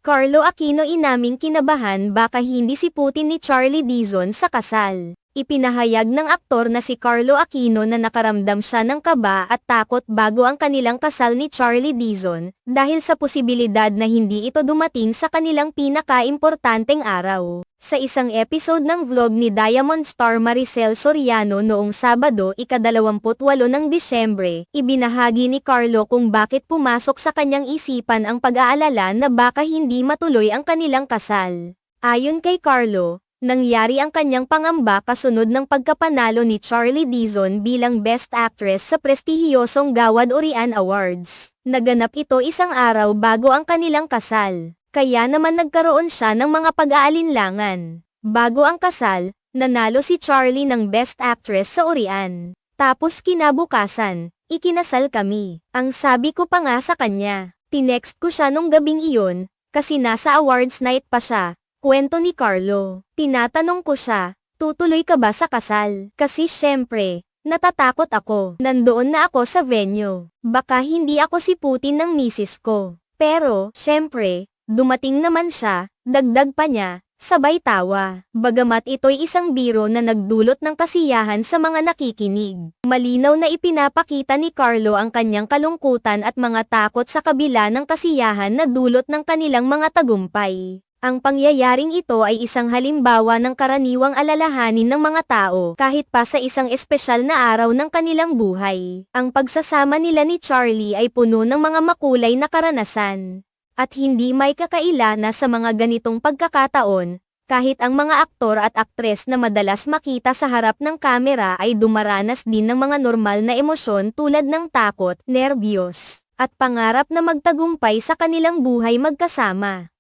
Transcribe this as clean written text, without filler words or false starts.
Carlo Aquino inaming kinabahan baka hindi siputin ni Charlie Dizon sa kasal. Ipinahayag ng aktor na si Carlo Aquino na nakaramdam siya ng kaba at takot bago ang kanilang kasal ni Charlie Dizon, dahil sa posibilidad na hindi ito dumating sa kanilang pinaka-importanteng araw. Sa isang episode ng vlog ni Diamond star Maricel Soriano noong Sabado, ika-28 ng Disyembre, ibinahagi ni Carlo kung bakit pumasok sa kanyang isipan ang pag-aalala na baka hindi matuloy ang kanilang kasal. Ayon kay Carlo, nangyari ang kanyang pangamba kasunod ng pagkapanalo ni Charlie Dizon bilang Best Actress sa prestihiyosong Gawad Urian Awards. Naganap ito isang araw bago ang kanilang kasal, kaya naman nagkaroon siya ng mga pag-aalinlangan. Bago ang kasal, nanalo si Charlie ng Best Actress sa Urian. Tapos kinabukasan, ikinasal kami. Ang sabi ko pa nga sa kanya, tinext ko siya nung gabing iyon, kasi nasa awards night pa siya. Kwento ni Carlo. Tinatanong ko siya, tutuloy ka ba sa kasal? Kasi syempre, natatakot ako. Nandoon na ako sa venue. Baka hindi ako siputin ng misis ko. Pero, syempre, dumating naman siya, dagdag pa niya, sabay tawa. Bagamat ito'y isang biro na nagdulot ng kasiyahan sa mga nakikinig. Malinaw na ipinapakita ni Carlo ang kanyang kalungkutan at mga takot sa kabila ng kasiyahan na dulot ng kanilang mga tagumpay. Ang pangyayaring ito ay isang halimbawa ng karaniwang alalahanin ng mga tao kahit pa sa isang espesyal na araw ng kanilang buhay. Ang pagsasama nila ni Charlie ay puno ng mga makulay na karanasan. At hindi may kakaila na sa mga ganitong pagkakataon, kahit ang mga aktor at aktres na madalas makita sa harap ng kamera ay dumaranas din ng mga normal na emosyon tulad ng takot, nerbiyos, at pangarap na magtagumpay sa kanilang buhay magkasama.